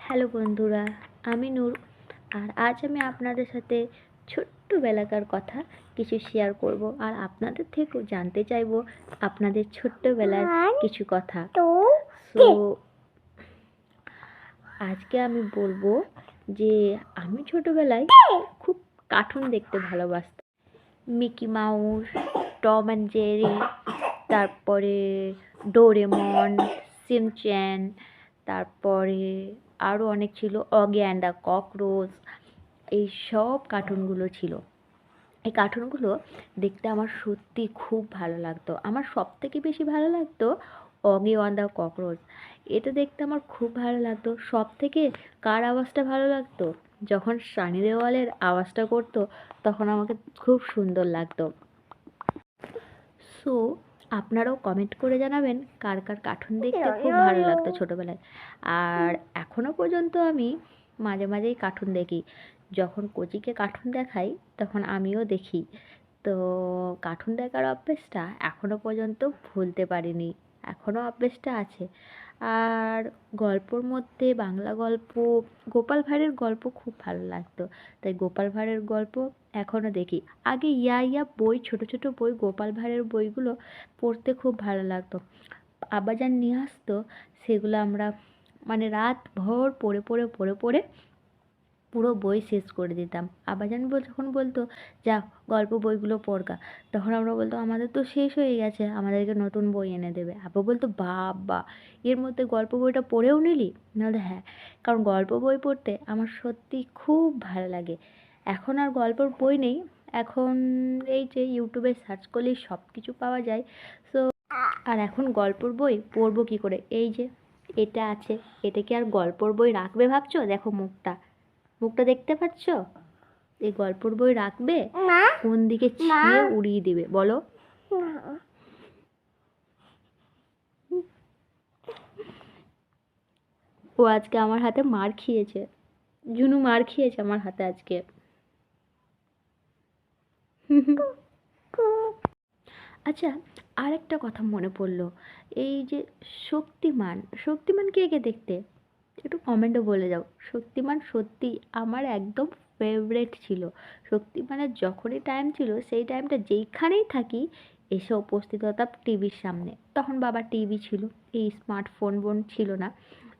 Hello বন্ধুরা, আমি নূর। আর আজ আমি আপনাদের সাথে ছোট্টবেলাকার কথা কিছু শেয়ার করব আর আপনাদের থেকেও জানতে চাইবো আপনাদের ছোট্টবেলার কিছু কথা। তো আজকে আমি বলবো যে আমি ছোটবেলায় খুব কার্টুন দেখতে ভালোবাসতাম। Mickey mouse, Tom and Jerry, তারপরে ডোরেমন, সিনচ্যান, তারপরে আরও অনেক ছিল, অগি অ্যান্ড দ্য ককরোচ। এই সব কার্টুনগুলো ছিল। এই কার্টুনগুলো দেখতে আমার সত্যি খুব ভালো লাগতো। আমার সবথেকে বেশি ভালো লাগতো অগি অ্যান্ড দ্য ককরোচ। এটা দেখতে আমার খুব ভালো লাগতো। সবথেকে কার আওয়াজটা ভালো লাগতো? যখন সানি দেওয়ালের আওয়াজটা করতো তখন আমাকে খুব সুন্দর লাগতো। সো আপনারাও কমেন্ট করে জানাবেন কার কার কার্টুন দেখতে খুব ভালো লাগতো ছোটোবেলায়। আর এখনও পর্যন্ত আমি মাঝে মাঝেই কার্টুন দেখি। যখন কোচিকে কার্টুন দেখাই তখন আমিও দেখি। তো কার্টুন দেখার অভ্যেসটা এখনও পর্যন্ত ভুলতে পারিনি, এখনও অভ্যেসটা আছে। আর গল্পর মধ্যে বাংলা গল্প, গোপাল ভাঁড়ের গল্প খুব ভালো লাগতো, তাই গোপাল ভাঁড়ের গল্প এখনও দেখি। আগে ইয়া ইয়া বই, ছোট ছোট বই, গোপাল ভাঁড়ের বইগুলো পড়তে খুব ভালো লাগতো। আব্বাজান নিয়ে আসতো, সেগুলো আমরা মানে রাত ভর পড়ে পড়ে পড়ে পড়ে পুরো বই শেষ করে দিতাম। আব্বাজান যখন বলতো যা গল্প বইগুলো পড়গা, তখন আমরা বলতাম আমাদের তো শেষ হয়ে গেছে, আমাদেরকে নতুন বই এনে দেবে। আব্বা বলতো বাবা, এর মধ্যে গল্প বইটা পড়েও নিলি? নাহলে হ্যাঁ, কারণ গল্প বই পড়তে আমার সত্যি খুব ভালো লাগে। এখন আর গল্পের বই নেই, এখন এই যে ইউটিউবে সার্চ করলেই সব কিছু পাওয়া যায়। সো আর এখন গল্পের বই পড়বো কী করে? এই যে এটা আছে, এটা কি আর গল্পর বই রাখবে ভাবছো? দেখো মুখটা, মুখটা দেখতে পাচ্ছ? এই গল্পের বই রাখবে? কোন দিকে ছিঁড়ে উড়িয়ে দিবে বলো? ও আজকে আমার হাতে মার খেয়েছে, জুনু মার খেয়েছে আমার হাতে আজকে। আচ্ছা, আর একটা কথা মনে পড়লো, এই যে শক্তিমান, শক্তিমান কে কে দেখতে? একটু কমেন্টে বলে যাও। শক্তিমান সত্যি আমার একদম ফেভারেট ছিল। শক্তিমানের যখনই টাইম ছিল সেই টাইমটা যেইখানেই থাকি এসে উপস্থিত হতাম টিভির সামনে। তখন বাবা টিভি ছিল, এই স্মার্টফোন ছিল না।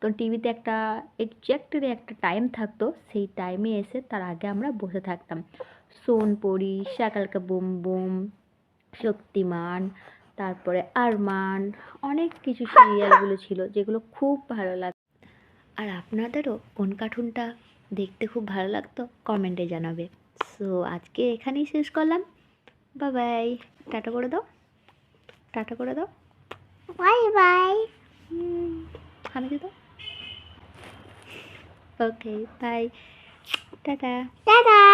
তো টিভিতে একটা এক্স্যাক্টলি একটা টাইম থাকতো, সেই টাইমে এসে তার আগে আমরা বসে থাকতাম। সোনপরি, শাকালকা বুম বুম, শক্তিমান, তারপরে আরমান, অনেক কিছু সিরিয়ালগুলো ছিল যেগুলো খুব ভালো লাগতো। আর আপনাদেরও কোন কার্টুনটা দেখতে খুব ভালো লাগতো কমেন্টে জানাবে। সো আজকে এখানেই শেষ করলাম। বাই বাই, টাটা করে দাও, টাটা করে দাও, বাই বাই, হামি দাও। Okay bye, tata tata.